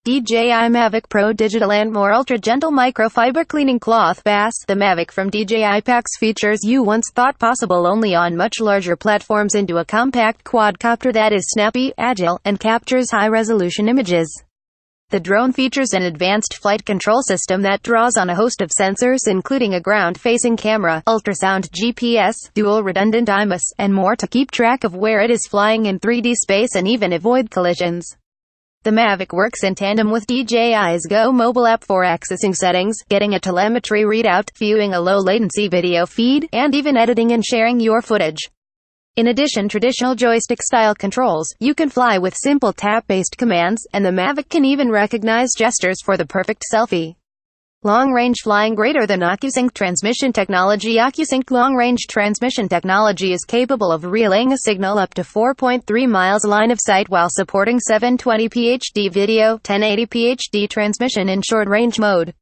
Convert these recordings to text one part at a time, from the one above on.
DJI Mavic Pro DigitalAndMore Ultra Gentle Microfiber Cleaning Cloth Bass. The Mavic from DJI packs features you once thought possible only on much larger platforms into a compact quadcopter that is snappy, agile, and captures high-resolution images. The drone features an advanced flight control system that draws on a host of sensors including a ground-facing camera, ultrasound GPS, dual redundant IMUS, and more to keep track of where it is flying in 3D space and even avoid collisions. The Mavic works in tandem with DJI's Go mobile app for accessing settings, getting a telemetry readout, viewing a low-latency video feed, and even editing and sharing your footage. In addition traditional joystick-style controls, you can fly with simple tap-based commands, and the Mavic can even recognize gestures for the perfect selfie. Long-range flying greater than OcuSync transmission technology. OcuSync long-range transmission technology is capable of relaying a signal up to 4.3 miles line of sight while supporting 720p HD video, 1080p HD transmission in short-range mode.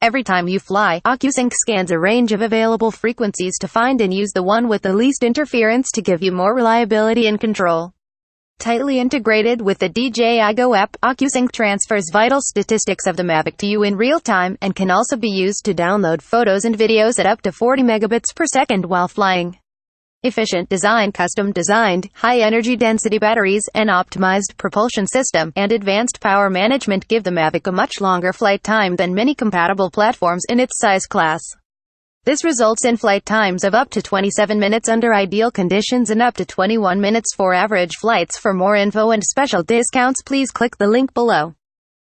Every time you fly, OcuSync scans a range of available frequencies to find and use the one with the least interference to give you more reliability and control. Tightly integrated with the DJI Go app, OcuSync transfers vital statistics of the Mavic to you in real time, and can also be used to download photos and videos at up to 40 megabits per second while flying. Efficient design, custom-designed, high-energy density batteries, an optimized propulsion system, and advanced power management give the Mavic a much longer flight time than many compatible platforms in its size class. This results in flight times of up to 27 minutes under ideal conditions and up to 21 minutes for average flights. For more info and special discounts, please click the link below.